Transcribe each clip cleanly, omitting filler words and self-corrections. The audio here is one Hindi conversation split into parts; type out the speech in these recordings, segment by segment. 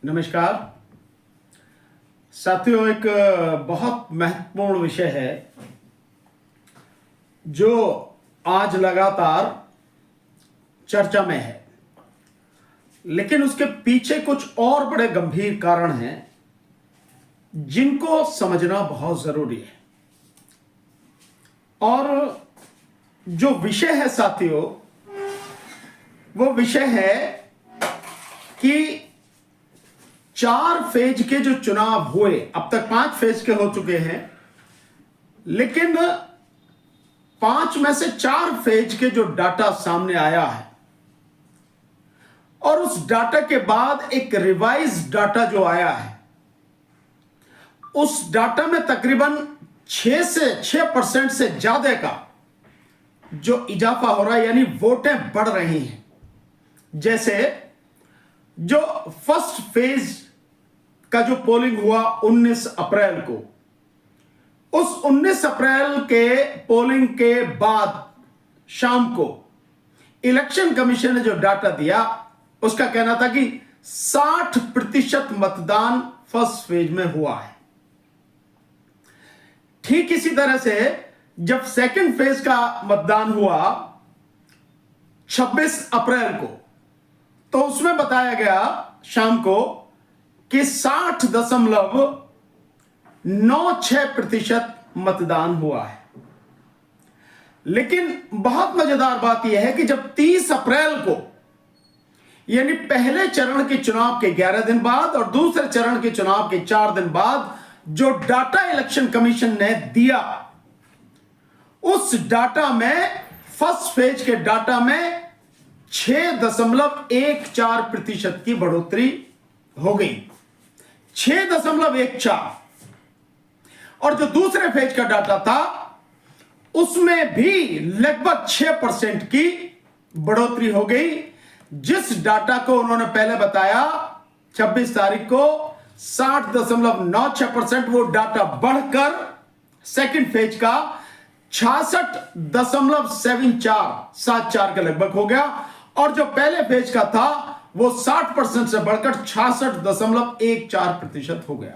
नमस्कार साथियों, एक बहुत महत्वपूर्ण विषय है जो आज लगातार चर्चा में है, लेकिन उसके पीछे कुछ और बड़े गंभीर कारण हैं जिनको समझना बहुत जरूरी है। और जो विषय है साथियों, वो विषय है कि 4 फेज के जो चुनाव हुए, अब तक 5 फेज के हो चुके हैं, लेकिन 5 में से 4 फेज के जो डाटा सामने आया है और उस डाटा के बाद एक रिवाइज डाटा जो आया है, उस डाटा में तकरीबन 6% से ज्यादा का जो इजाफा हो रहा है, यानी वोटें बढ़ रही हैं। जैसे जो फर्स्ट फेज का जो पोलिंग हुआ 19 अप्रैल को, उस 19 अप्रैल के पोलिंग के बाद शाम को इलेक्शन कमीशन ने जो डाटा दिया, उसका कहना था कि 60% मतदान फर्स्ट फेज में हुआ है। ठीक इसी तरह से जब सेकंड फेज का मतदान हुआ 26 अप्रैल को, तो उसमें बताया गया शाम को कि 60.96% मतदान हुआ है। लेकिन बहुत मजेदार बात यह है कि जब 30 अप्रैल को, यानी पहले चरण के चुनाव के 11 दिन बाद और दूसरे चरण के चुनाव के 4 दिन बाद जो डाटा इलेक्शन कमीशन ने दिया, उस डाटा में फर्स्ट फेज के डाटा में 6.14% की बढ़ोतरी हो गई। 6.14। और जो दूसरे फेज का डाटा था उसमें भी लगभग 6% की बढ़ोतरी हो गई। जिस डाटा को उन्होंने पहले बताया 26 तारीख को 60.96%, वो डाटा बढ़कर सेकंड फेज का 66.74 के लगभग हो गया। और जो पहले फेज का था वो 60% से बढ़कर 66.14% हो गया।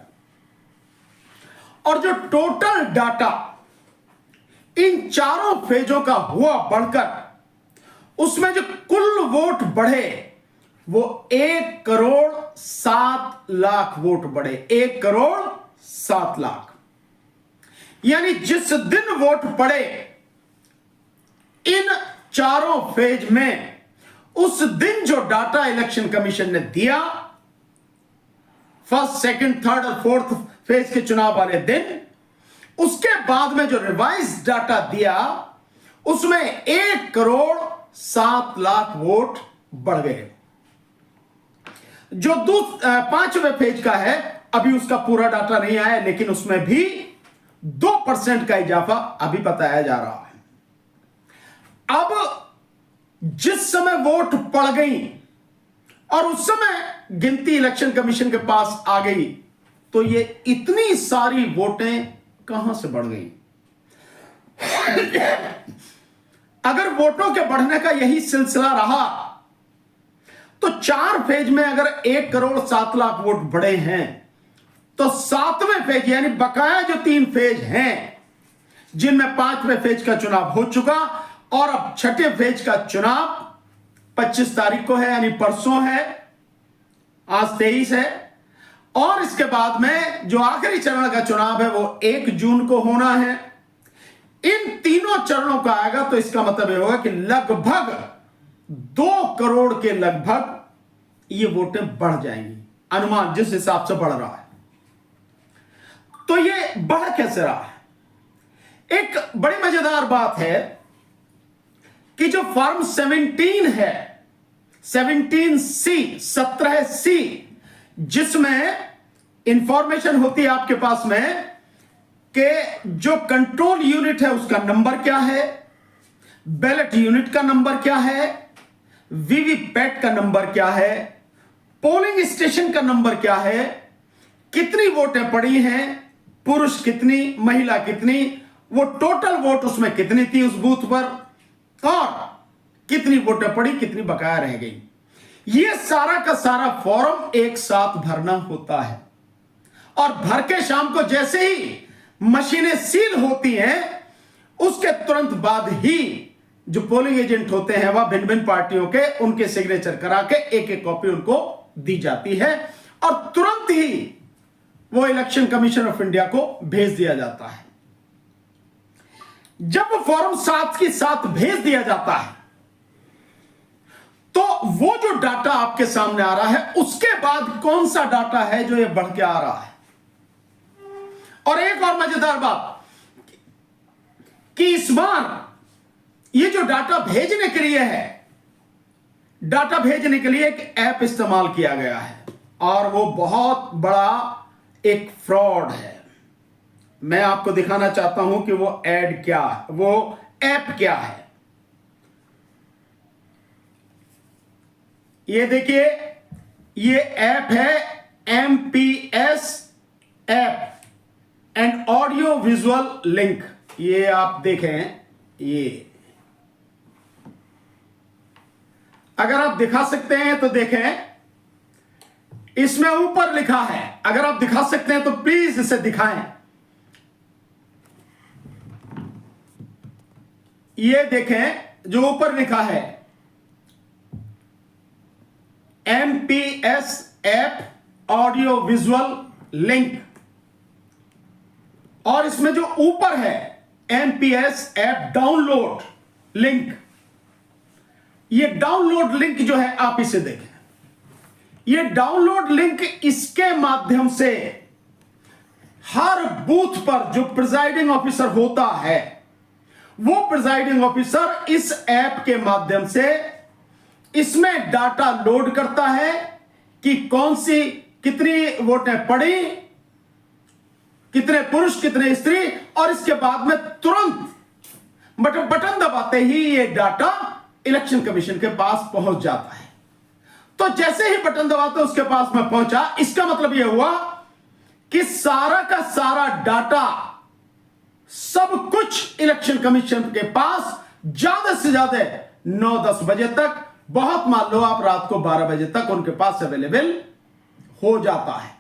और जो टोटल डाटा इन चारों फेजों का हुआ बढ़कर, उसमें जो कुल वोट बढ़े वो 1,07,00,000 वोट बढ़े। 1,07,00,000, यानी जिस दिन वोट पड़े इन चारों फेज में, उस दिन जो डाटा इलेक्शन कमीशन ने दिया फर्स्ट, सेकंड, थर्ड और फोर्थ फेज के चुनाव वाले दिन, उसके बाद में जो रिवाइज डाटा दिया उसमें 1,07,00,000 वोट बढ़ गए। जो 5वें फेज का है, अभी उसका पूरा डाटा नहीं आया, लेकिन उसमें भी 2% का इजाफा अभी बताया जा रहा है। अब जिस समय वोट पड़ गई और उस समय गिनती इलेक्शन कमीशन के पास आ गई, तो ये इतनी सारी वोटें कहां से बढ़ गई? अगर वोटों के बढ़ने का यही सिलसिला रहा तो 4 फेज में अगर 1,07,00,000 वोट बढ़े हैं, तो 7वें फेज यानी बकाया जो 3 फेज हैं, जिनमें 5वें फेज का चुनाव हो चुका और अब 6ठे फेज का चुनाव 25 तारीख को है, यानी परसों है, आज 23 है। और इसके बाद में जो आखिरी चरण का चुनाव है वो 1 जून को होना है। इन तीनों चरणों का आएगा तो इसका मतलब यह होगा कि लगभग 2 करोड़ के लगभग ये वोटें बढ़ जाएंगी, अनुमान जिस हिसाब से बढ़ रहा है। तो ये बढ़ कैसे रहा है? एक बड़ी मजेदार बात है कि जो फॉर्म 17 है, 17C, जिसमें इंफॉर्मेशन होती है आपके पास में कि जो कंट्रोल यूनिट है उसका नंबर क्या है, बैलेट यूनिट का नंबर क्या है, वीवीपैट का नंबर क्या है, पोलिंग स्टेशन का नंबर क्या है, कितनी वोटें पड़ी हैं, पुरुष कितनी, महिला कितनी, वो टोटल वोट उसमें कितनी थी उस बूथ पर, और कितनी वोटें पड़ी, कितनी बकाया रह गई, यह सारा का सारा फॉर्म एक साथ भरना होता है और भर के शाम को जैसे ही मशीनें सील होती हैं उसके तुरंत बाद ही जो पोलिंग एजेंट होते हैं वह भिन्न भिन्न पार्टियों के उनके सिग्नेचर करा के एक एक कॉपी उनको दी जाती है और तुरंत ही वो इलेक्शन कमीशन ऑफ इंडिया को भेज दिया जाता है। जब वो फॉर्म 7 के साथ भेज दिया जाता है तो वो जो डाटा आपके सामने आ रहा है उसके बाद कौन सा डाटा है जो ये बढ़ के आ रहा है। और एक और मजेदार बात कि इस बार ये जो डाटा भेजने के लिए है, डाटा भेजने के लिए एक ऐप इस्तेमाल किया गया है और वो बहुत बड़ा एक फ्रॉड है। मैं आपको दिखाना चाहता हूं कि वो ऐड क्या है, वो ऐप क्या है। ये देखिए, ये ऐप है MPS app and audio visual link. ये आप देखें, ये अगर आप दिखा सकते हैं तो देखें, इसमें ऊपर लिखा है, अगर आप दिखा सकते हैं तो प्लीज इसे दिखाएं। ये देखें जो ऊपर लिखा है MPS app audio visual link और इसमें जो ऊपर है MPS ऐप डाउनलोड लिंक। ये डाउनलोड लिंक जो है आप इसे देखें, ये डाउनलोड लिंक इसके माध्यम से हर बूथ पर जो प्रिजाइडिंग ऑफिसर होता है वो प्रिजाइडिंग ऑफिसर इस ऐप के माध्यम से इसमें डाटा लोड करता है कि कौन सी कितनी वोटें पड़ी, कितने पुरुष कितने स्त्री, और इसके बाद में तुरंत बटन दबाते ही ये डाटा इलेक्शन कमीशन के पास पहुंच जाता है। तो जैसे ही बटन दबाते उसके पास में पहुंचा, इसका मतलब यह हुआ कि सारा का सारा डाटा सब कुछ इलेक्शन कमीशन के पास ज्यादा से ज्यादा 9-10 बजे तक, बहुत मान लो आप रात को 12 बजे तक उनके पास अवेलेबल हो जाता है।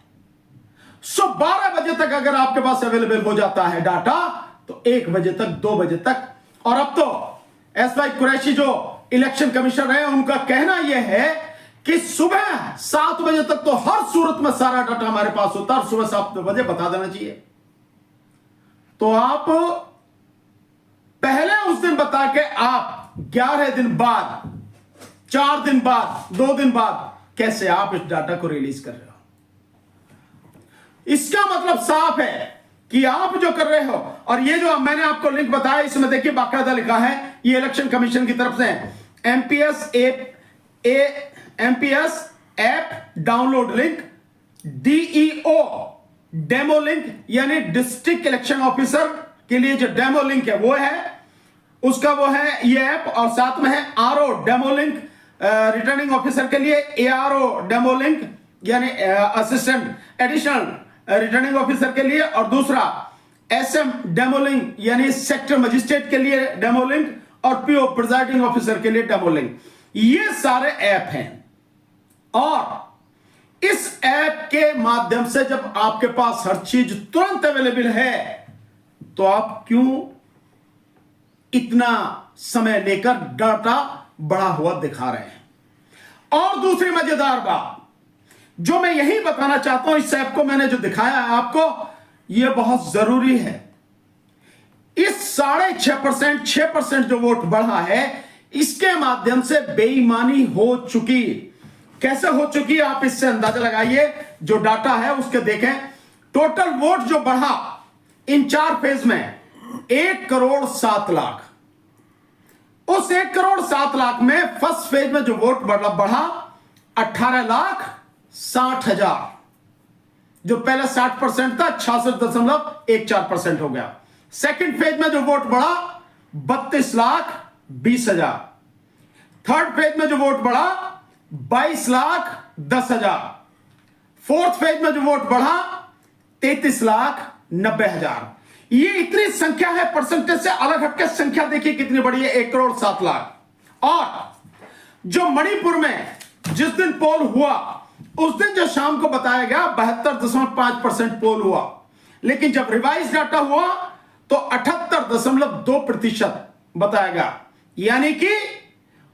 12 बजे तक अगर आपके पास अवेलेबल हो जाता है डाटा तो 1 बजे तक 2 बजे तक। और अब तो एस वाई कुरैशी जो इलेक्शन कमिश्नर है उनका कहना यह है कि सुबह 7 बजे तक तो हर सूरत में सारा डाटा हमारे पास होता है और सुबह 7 बजे बता देना चाहिए। तो आप पहले उस दिन बता के आप 11 दिन बाद, 4 दिन बाद, 2 दिन बाद कैसे आप इस डाटा को रिलीज कर रहे हो। इसका मतलब साफ है कि आप जो कर रहे हो, और ये जो मैंने आपको लिंक बताया इसमें देखिए बाकायदा लिखा है, ये इलेक्शन कमीशन की तरफ से MPS app download link DEO demo link, यानी डिस्ट्रिक्ट इलेक्शन ऑफिसर के लिए जो डेमो लिंक है वो है, उसका वो है ये ऐप। और साथ में है RO demo link returning officer के लिए, ARO डेमो लिंक यानी असिस्टेंट एडिशनल रिटर्निंग ऑफिसर के लिए, और दूसरा SM डेमो लिंक यानी सेक्टर मजिस्ट्रेट के लिए डेमो लिंक, और PO प्रिजाइडिंग ऑफिसर के लिए डेमो लिंक। ये सारे ऐप हैं और इस ऐप के माध्यम से जब आपके पास हर चीज तुरंत अवेलेबल है तो आप क्यों इतना समय लेकर डाटा बढ़ा हुआ दिखा रहे हैं। और दूसरी मजेदार बात जो मैं यही बताना चाहता हूं, इस ऐप को मैंने जो दिखाया है आपको, यह बहुत जरूरी है। इस 6.5% जो वोट बढ़ा है इसके माध्यम से बेईमानी हो चुकी। कैसे हो चुकी आप इससे अंदाजा लगाइए। जो डाटा है उसके देखें, टोटल वोट जो बढ़ा इन 4 फेज में 1,07,00,000। उस 1,07,00,000 में फर्स्ट फेज में जो वोट बढ़ा 18,60,000। जो पहले 60% था 66.14% हो गया। सेकंड फेज में जो वोट बढ़ा 32,20,000। थर्ड फेज में जो वोट बढ़ा 22,10,000। फोर्थ फेज में जो वोट बढ़ा 33,90,000। ये इतनी संख्या है, परसेंटेज से अलग हटकर संख्या देखिए कितनी बड़ी है, 1,07,00,000। और जो मणिपुर में जिस दिन पोल हुआ उस दिन जो शाम को बताया गया 72.5% पोल हुआ, लेकिन जब रिवाइज डाटा हुआ तो 78.2% बताया गया, यानी कि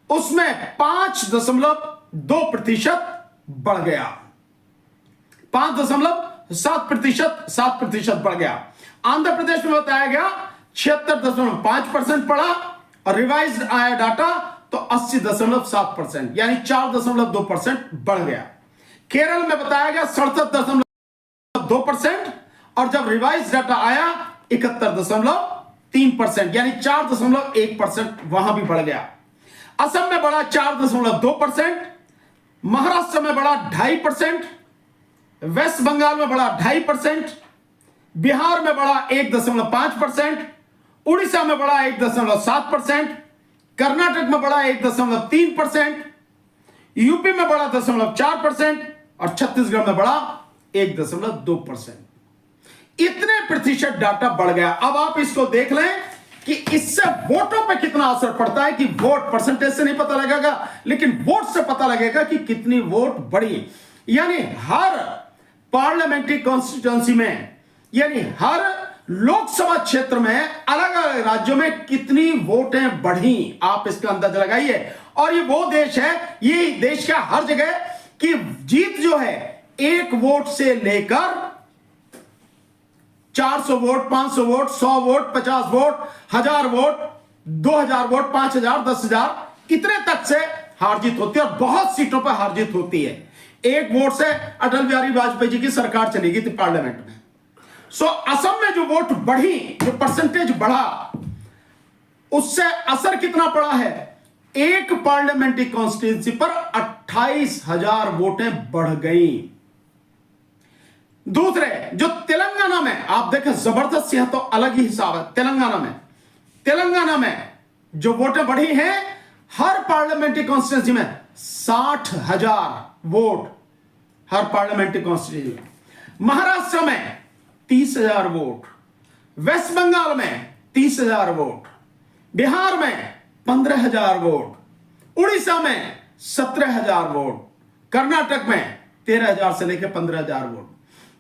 उसमें 5.2% बढ़ गया, 5.7% बढ़ गया। आंध्र प्रदेश में बताया गया 76.5% पड़ा और रिवाइज आया डाटा तो 80.7%, यानी 4.2% बढ़ गया। केरल में बताया गया 67.2% और जब रिवाइज डाटा आया 71.3%, यानी 4.1% वहां भी बढ़ गया। असम में बढ़ा 4.2%, महाराष्ट्र में बढ़ा 2.5%, वेस्ट बंगाल में बढ़ा 2.5%, बिहार में बढ़ा 1.5%, उड़ीसा में बढ़ा 1.7%, कर्नाटक में बढ़ा 1.3%, यूपी में बढ़ा 0.4% और छत्तीसगढ़ में बढ़ा 1.2%। इतने प्रतिशत डाटा बढ़ गया। अब आप इसको देख लें कि इससे वोटों पे कितना असर पड़ता है, कि वोट परसेंटेज से नहीं पता लगेगा, लेकिन वोट से पता लगेगा कि कितनी वोट बढ़ी। यानी हर पार्लियामेंट्री कॉन्स्टिट्यूएंसी में, यानी हर लोकसभा क्षेत्र में अलग अलग राज्यों में कितनी वोटें बढ़ी, आप इसका अंदाजा लगाइए। और ये वो देश है, ये देश का हर जगह की जीत जो है 1 वोट से लेकर 400 vote, 500 vote, 100 vote, 50 vote, 1000 vote, 2000 vote, 5000, 10,000 इतने तक से हार जीत होती है और बहुत सीटों पर हार जीत होती है। 1 वोट से अटल बिहारी वाजपेयी जी की सरकार चली गई थी पार्लियामेंट में। सो असम में जो वोट बढ़ी, जो परसेंटेज बढ़ा, उससे असर कितना पड़ा है, एक पार्लियामेंट्री कॉन्स्टिट्यूंसी पर 28,000 वोटें बढ़ गई। दूसरे जो तेलंगाना में आप देखें, जबरदस्त यह तो अलग ही हिसाब है। तेलंगाना में जो वोटें बढ़ी हैं, हर पार्लियामेंट्री कॉन्स्टिट्यूंसी में 60,000 वोट, हर पार्लियामेंट्री कॉन्स्टिट्यूंसी में। महाराष्ट्र में 30,000 वोट, वेस्ट बंगाल में 30,000 वोट, बिहार में 15,000 वोट, उड़ीसा में 17,000 वोट, कर्नाटक में 13,000 से लेकर 15,000 वोट।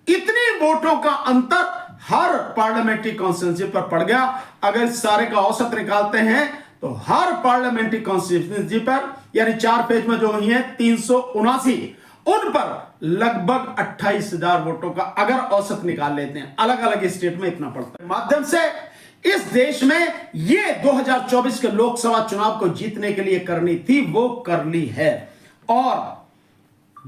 इतनी वोटों का अंतर हर पार्लियामेंट्री कॉन्स्टिट्यूंसी पर पड़ गया। अगर इस सारे का औसत निकालते हैं तो हर पार्लियामेंट्री कॉन्स्टिट्यूंसी पर, यानी 4 पेज में जो हुई है 379, उन पर लगभग 28,000 वोटों का अगर औसत निकाल लेते हैं, अलग अलग स्टेट में इतना पड़ता है। माध्यम से इस देश में ये 2024 के लोकसभा चुनाव को जीतने के लिए करनी थी, वो कर ली है। और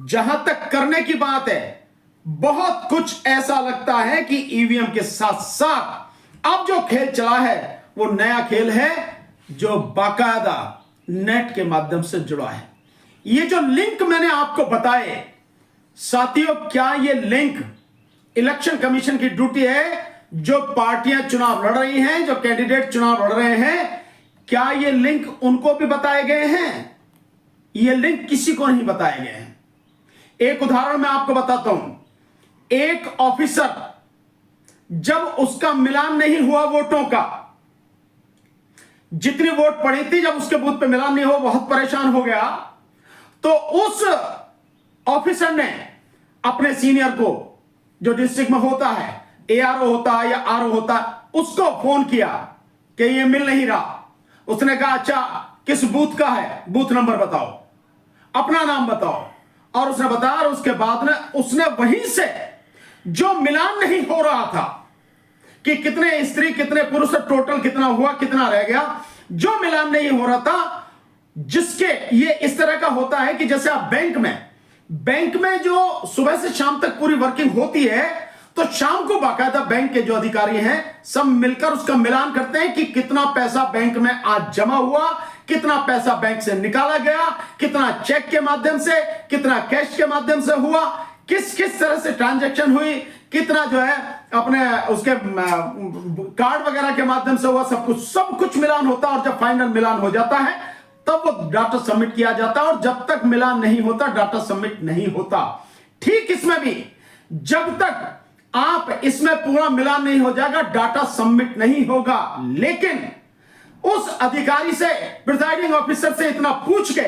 जहां तक करने की बात है, बहुत कुछ ऐसा लगता है कि ईवीएम के साथ साथ अब जो खेल चला है वो नया खेल है, जो बाकायदा नेट के माध्यम से जुड़ा है। ये जो लिंक मैंने आपको बताए साथियों, क्या ये लिंक इलेक्शन कमीशन की ड्यूटी है? जो पार्टियां चुनाव लड़ रही हैं, जो कैंडिडेट चुनाव लड़ रहे हैं, क्या ये लिंक उनको भी बताए गए हैं? ये लिंक किसी को नहीं बताए गए हैं। एक उदाहरण मैं आपको बताता हूं। एक ऑफिसर, जब उसका मिलान नहीं हुआ वोटों का, जितनी वोट पड़ी थी, जब उसके बूथ पे मिलान नहीं हुआ, बहुत परेशान हो गया। तो उस ऑफिसर ने अपने सीनियर को, जो डिस्ट्रिक्ट में होता है, एआरओ होता है या आरओ होता है, उसको फोन किया कि ये मिल नहीं रहा। उसने कहा अच्छा किस बूथ का है, बूथ नंबर बताओ, अपना नाम बताओ, और उसने बताया। और उसके बाद में उसने वहीं से जो मिलान नहीं हो रहा था कि कितने स्त्री कितने पुरुष, टोटल कितना हुआ, कितना रह गया, जो मिलान नहीं हो रहा था, जिसके ये इस तरह का होता है कि जैसे आप बैंक में जो सुबह से शाम तक पूरी वर्किंग होती है, तो शाम को बाकायदा बैंक के जो अधिकारी हैं सब मिलकर उसका मिलान करते हैं कि कितना पैसा बैंक में आज जमा हुआ, कितना पैसा बैंक से निकाला गया, कितना चेक के माध्यम से, कितना कैश के माध्यम से हुआ, किस किस तरह से ट्रांजैक्शन हुई, कितना जो है अपने उसके कार्ड वगैरह के माध्यम से हुआ, सब कुछ मिलान होता है। और जब फाइनल मिलान हो जाता है तब वो डाटा सबमिट किया जाता है, और जब तक मिलान नहीं होता डाटा सबमिट नहीं होता। ठीक इसमें भी जब तक आप इसमें पूरा मिलान नहीं हो जाएगा, डाटा सबमिट नहीं होगा। लेकिन उस अधिकारी से, प्रिजाइडिंग ऑफिसर से इतना पूछ के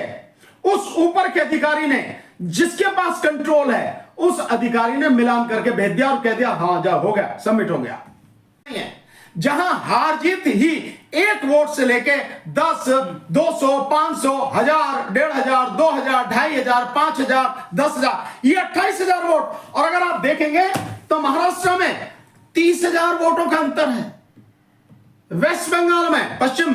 उस ऊपर के अधिकारी ने, जिसके पास कंट्रोल है, उस अधिकारी ने मिलान करके भेज दिया और कह दिया हाँ जा, हो गया, सबमिट हो गया। जहां हार जीत ही एक वोट से लेके 10, 200, 500, 1000, 1500, 2000, 2500, 5000, 10,000, ये 28,000 वोट। और अगर आप देखेंगे तो महाराष्ट्र में 30,000 वोटों का अंतर है। वेस्ट बंगाल में, पश्चिम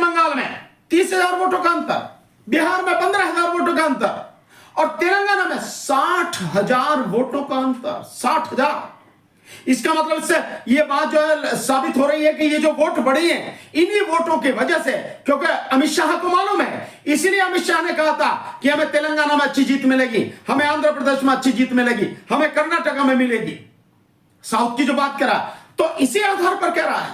बंगाल में 30,000 वोटों का अंतर, बिहार में 15,000 वोटों का अंतर, और तेलंगाना में 60,000 वोटों का अंतर। 60,000। इसका मतलब इससे यह बात जो है साबित हो रही है कि ये जो वोट बढ़ी है इन्हीं वोटों की वजह से, क्योंकि अमित शाह को मालूम है, इसीलिए अमित शाह ने कहा था कि हमें तेलंगाना में अच्छी जीत मिलेगी, हमें आंध्र प्रदेश में अच्छी जीत मिलेगी, हमें कर्नाटक में मिलेगी। साउथ की जो बात करा तो इसी आधार पर कह रहा है।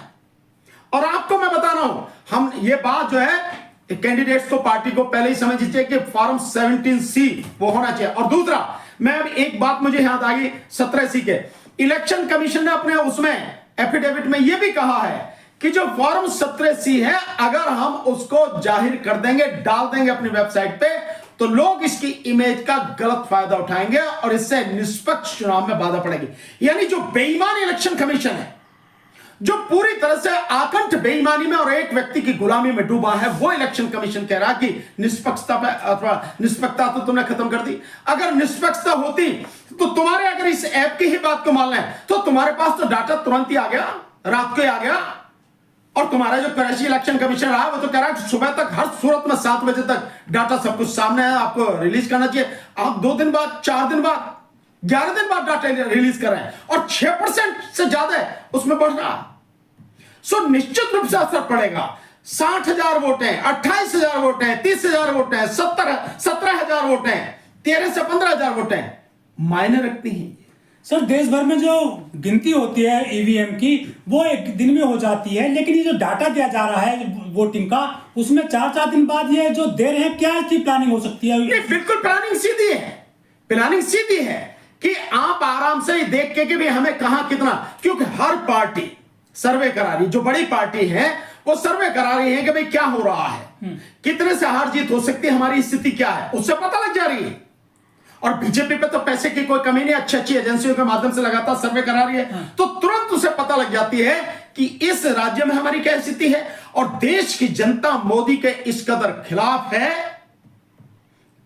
और आपको मैं बता रहा हूं, हम ये बात जो है कैंडिडेट्स को, पार्टी को पहले ही समझ लीजिए कि फॉर्म 17C वो होना चाहिए। और दूसरा, मैं अब एक बात मुझे याद आ गई 17C के, इलेक्शन कमीशन ने अपने उसमें एफिडेविट में यह भी कहा है कि जो फॉर्म 17C है, अगर हम उसको जाहिर कर देंगे, डाल देंगे अपनी वेबसाइट पे, तो लोग इसकी इमेज का गलत फायदा उठाएंगे और इससे निष्पक्ष चुनाव में बाधा पड़ेगी। यानी जो बेईमान इलेक्शन कमीशन है, जो पूरी तरह से आकंठ बेईमानी में और एक व्यक्ति की गुलामी में डूबा है, वो इलेक्शन कमीशन कह रहा कि निष्पक्षता पे, अथवा निष्पक्षता तो तुमने खत्म कर दी। अगर निष्पक्षता होती तो तुम्हारे, अगर इस ऐप की ही बात को मान लें तो तुम्हारे पास तो डाटा तुरंत ही आ गया, रात को ही आ गया। और तुम्हारा जो कराची इलेक्शन कमीशन रहा है वो तो कह रहा है सुबह तक हर सूरत में 7 बजे तक डाटा सब कुछ सामने है, आपको रिलीज करना चाहिए। आप 2 दिन बाद, 4 दिन बाद, 11 दिन बाद डाटा रिलीज कर रहे हैं और 6% से ज्यादा उसमें बढ़ रहा। सो निश्चित रूप से असर पड़ेगा। 60,000 वोट हैं, 28,000 वोट हैं, 30,000 वोट हैं, 17,000 वोट हैं, 13 से 15,000 वोट हैं, मायने रखती हैं। सर, देश भर में जो गिनती होती है ईवीएम की, वो एक दिन में हो जाती है, लेकिन ये जो डाटा दिया जा रहा है वोटिंग का, उसमें 4-4 दिन बाद ये जो दे रहे हैं, क्या इसकी प्लानिंग हो सकती है? ये बिल्कुल प्लानिंग सीधी है। प्लानिंग सीधी है कि आप आराम से देख के कि भाई हमें कहां कितना, क्योंकि हर पार्टी सर्वे करा रही, जो बड़ी पार्टी है वो सर्वे करा रही है कि भाई क्या हो रहा है, कितने से हार जीत हो सकती है, हमारी स्थिति क्या है, उससे पता लग जा रही है। और बीजेपी पे तो पैसे की कोई कमी नहीं, अच्छी एजेंसियों के माध्यम से लगातार सर्वे करा रही है, तो तुरंत उसे पता लग जाती है कि इस राज्य में हमारी क्या स्थिति है। और देश की जनता मोदी के इस कदर खिलाफ है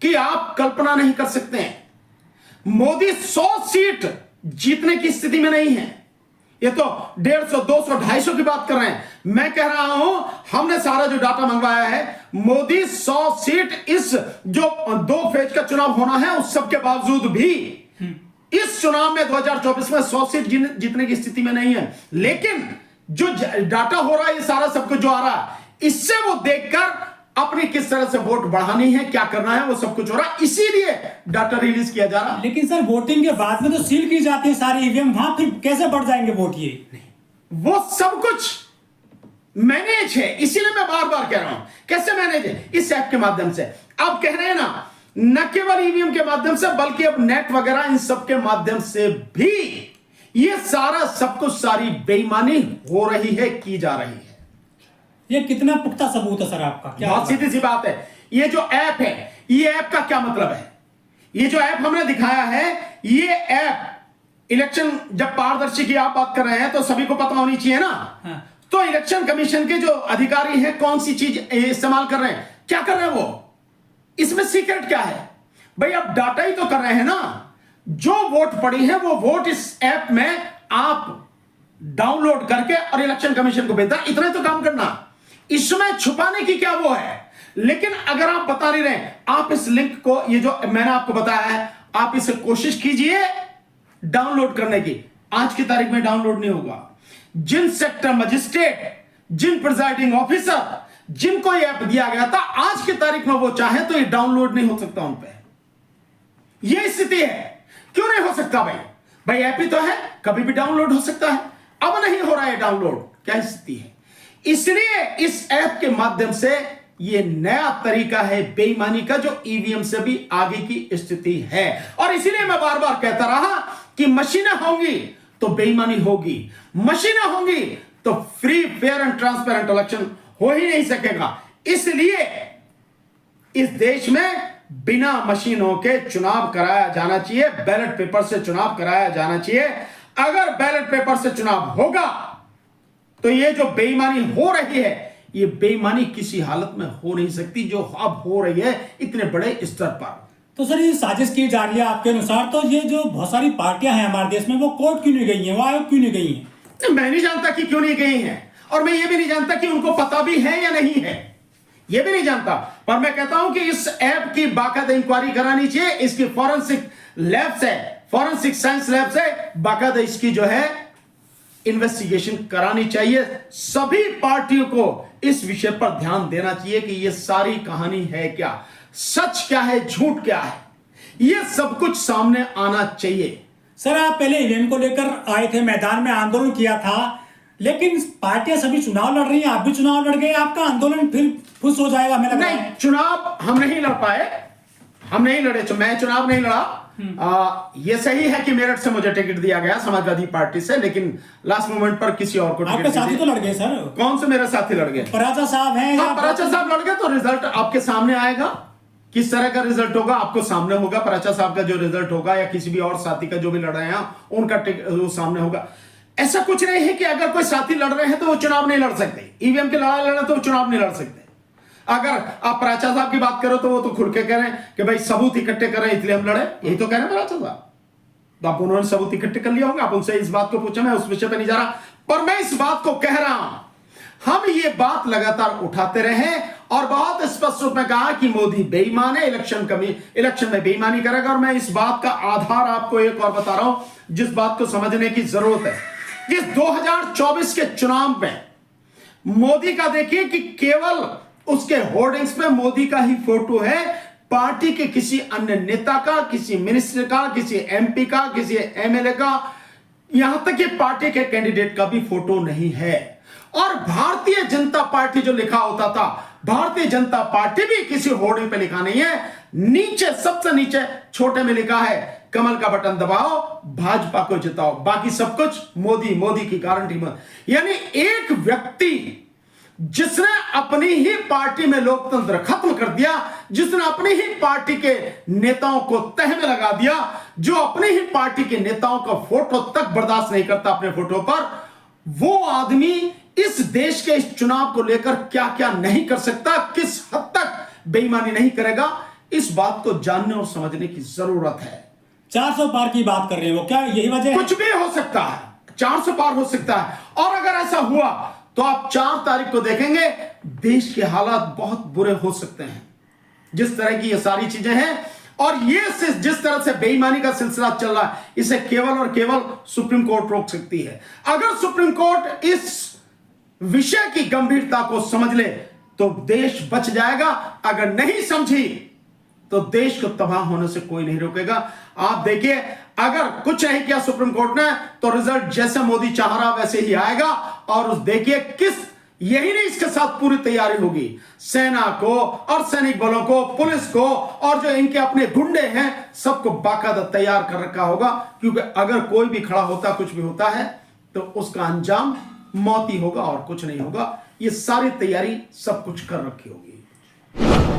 कि आप कल्पना नहीं कर सकते हैं। मोदी 100 सीट जीतने की स्थिति में नहीं है, ये तो 150, 200, 250 की बात कर रहे हैं। मैं कह रहा हूं, हमने सारा जो डाटा मंगवाया है, मोदी 100 सीट, इस जो 2 फेज का चुनाव होना है उस सब के बावजूद भी इस चुनाव में 2024 में 100 सीट जीतने की स्थिति में नहीं है। लेकिन जो डाटा हो रहा है, ये सारा सब कुछ जो आ रहा है, इससे वो देखकर अपनी किस तरह से वोट बढ़ानी है, क्या करना है, वो सब कुछ हो रहा है, इसीलिए डाटा रिलीज किया जा रहा है। लेकिन सर, वोटिंग के बाद में तो सील की जाती है सारी ईवीएम, वहां फिर कैसे बढ़ जाएंगे वोट? ये नहीं, वो सब कुछ मैनेज है, इसीलिए मैं बार बार कह रहा हूं कैसे मैनेज है, इस ऐप के माध्यम से। आप कह रहे हैं ना, न केवल ईवीएम के माध्यम से बल्कि अब नेट वगैरह इन सब के माध्यम से भी ये सारा सब कुछ, सारी बेईमानी हो रही है, की जा रही है। ये कितना पुख्ता सबूत है सर आपका? क्या बहुत सीधी सी बात है। ये जो ऐप है, ये ऐप का क्या मतलब है? ये जो ऐप हमने दिखाया है, ये ऐप इलेक्शन, जब पारदर्शी की आप बात कर रहे हैं तो सभी को पता होनी चाहिए ना। हाँ। तो इलेक्शन कमीशन के जो अधिकारी हैं कौन सी चीज इस्तेमाल कर रहे हैं, क्या कर रहे हैं वो, इसमें सीक्रेट क्या है भाई? आप डाटा ही तो कर रहे हैं ना। जो वोट पड़ी है वो वोट इस ऐप में आप डाउनलोड करके और इलेक्शन कमीशन को भेजना, इतना ही तो काम करना। इसमें छुपाने की क्या वो है? लेकिन अगर आप बता नहीं रहे, आप इस लिंक को, ये जो मैंने आपको बताया है, आप इसे कोशिश कीजिए डाउनलोड करने की। आज की तारीख में डाउनलोड नहीं होगा। जिन सेक्टर मजिस्ट्रेट, जिन प्रिजाइडिंग ऑफिसर, जिनको ये ऐप दिया गया था, आज की तारीख में वो चाहे तो ये डाउनलोड नहीं हो सकता उन पे। ये स्थिति है। क्यों नहीं हो सकता भाई? भाई ऐप ही तो है, कभी भी डाउनलोड हो सकता है। अब नहीं हो रहा है डाउनलोड, क्या स्थिति है? इसलिए इस ऐप के माध्यम से ये नया तरीका है बेईमानी का, जो ईवीएम से भी आगे की स्थिति है। और इसीलिए मैं बार बार कहता रहा कि मशीनें होंगी तो बेईमानी होगी, मशीनें होंगी तो free, fair and transparent election हो ही नहीं सकेगा। इसलिए इस देश में बिना मशीनों के चुनाव कराया जाना चाहिए, बैलेट पेपर से चुनाव कराया जाना चाहिए। अगर बैलेट पेपर से चुनाव होगा तो ये जो बेईमानी हो रही है, ये बेईमानी किसी हालत में हो नहीं सकती जो अब हो रही है इतने बड़े स्तर पर। तो सर ये साजिश की जा रही है आपके अनुसार, तो ये जो बहुत सारी पार्टियां हैं हमारे देश में, वो कोर्ट क्यों नहीं गई हैं, वो आयोग क्यों नहीं गई हैं? मैं नहीं जानता कि क्यों नहीं गई हैं, और मैं ये भी नहीं जानता कि उनको पता भी है या नहीं है, ये भी नहीं जानता। पर मैं कहता हूं कि इस ऐप की बाकायदा इंक्वायरी करानी चाहिए, इसकी फॉरेंसिक लैब से, फॉरेंसिक साइंस लैब से बाकायदा इसकी जो है इन्वेस्टिगेशन करानी चाहिए। सभी पार्टियों को इस विषय पर ध्यान देना चाहिए कि यह सारी कहानी है क्या, सच क्या है, झूठ क्या है, यह सब कुछ सामने आना चाहिए। सर आप पहले ईवीएम को लेकर आए थे, मैदान में आंदोलन किया था, लेकिन पार्टियां सभी चुनाव लड़ रही हैं, आप भी चुनाव लड़ गए, आपका आंदोलन फिर फुस हो जाएगा। मैं नहीं, चुनाव हम नहीं लड़ पाए, हम नहीं लड़े, मैं चुनाव नहीं लड़ा। ये सही है कि मेरठ से मुझे टिकट दिया गया समाजवादी पार्टी से, लेकिन लास्ट मोमेंट पर किसी और को टिकट। आपके साथी तो लड़ गए सर। कौन से मेरे साथी लड़ गए? पराचा साहब हैं। हाँ, पराचा साहब लड़ गए तो रिजल्ट आपके सामने आएगा, किस तरह का रिजल्ट होगा आपको सामने होगा। पराचा साहब का जो रिजल्ट होगा या किसी भी और साथी का जो भी लड़ रहे हैं उनका वो सामने होगा। ऐसा कुछ नहीं है कि अगर कोई साथी लड़ रहे हैं तो वो चुनाव नहीं लड़ सकते, ईवीएम की लड़ाई लड़े तो वो चुनाव नहीं लड़ सकते। अगर आप पराचा साहब की बात करो तो वो तो खुल के कह रहे हैं कि भाई सबूत इकट्ठे कर रहे हैं इसलिए हम लड़े, यही तो कह रहे हैं पराचा साहब। तो आप उन्होंने सबूत इकट्ठे कर लिया होगा, आप उनसे इस बात को पूछा, मैं उस विषय पे नहीं जा रहा, पर मैं इस बात को कह रहा हूं, हम ये बात लगातार उठाते रहे और बहुत स्पष्ट रूप में कहा कि मोदी बेईमान है, इलेक्शन में बेईमानी करेगा। और मैं इस बात का आधार आपको एक और बता रहा हूं जिस बात को समझने की जरूरत है। इस 2024 के चुनाव में मोदी का देखिए कि केवल उसके होर्डिंग्स पे मोदी का ही फोटो है, पार्टी के किसी अन्य नेता का, किसी मिनिस्टर का, किसी एमपी का, किसी एमएलए का, यहां तक कि पार्टी के कैंडिडेट का भी फोटो नहीं है। और भारतीय जनता पार्टी जो लिखा होता था, भारतीय जनता पार्टी भी किसी होर्डिंग पे लिखा नहीं है, नीचे सबसे नीचे छोटे में लिखा है कमल का बटन दबाओ, भाजपा को जिताओ, बाकी सब कुछ मोदी, मोदी की गारंटी में। यानी एक व्यक्ति जिसने अपनी ही पार्टी में लोकतंत्र खत्म कर दिया, जिसने अपनी ही पार्टी के नेताओं को तह में लगा दिया, जो अपनी ही पार्टी के नेताओं का फोटो तक बर्दाश्त नहीं करता अपने फोटो पर, वो आदमी इस देश के इस चुनाव को लेकर क्या क्या नहीं कर सकता, किस हद तक बेईमानी नहीं करेगा, इस बात को जानने और समझने की जरूरत है। 400 पार की बात कर रहे हो, क्या यही वजह है? कुछ भी हो सकता है, 400 पार हो सकता है। और अगर ऐसा हुआ तो आप 4 तारीख को देखेंगे देश के हालात बहुत बुरे हो सकते हैं, जिस तरह की ये सारी चीजें हैं। और ये जिस तरह से बेईमानी का सिलसिला चल रहा है, इसे केवल और केवल सुप्रीम कोर्ट रोक सकती है। अगर सुप्रीम कोर्ट इस विषय की गंभीरता को समझ ले तो देश बच जाएगा, अगर नहीं समझी तो देश को तबाह होने से कोई नहीं रोकेगा। आप देखिए, अगर कुछ नहीं किया सुप्रीम कोर्ट ने तो रिजल्ट जैसे मोदी चाह रहा वैसे ही आएगा। और देखिए यही नहीं, इसके साथ पूरी तैयारी होगी, सेना को और सैनिक बलों को, पुलिस को और जो इनके अपने गुंडे हैं सबको बाकायदा तैयार कर रखा होगा। क्योंकि अगर कोई भी खड़ा होता, कुछ भी होता है तो उसका अंजाम मौत ही होगा और कुछ नहीं होगा। ये सारी तैयारी सब कुछ कर रखी होगी।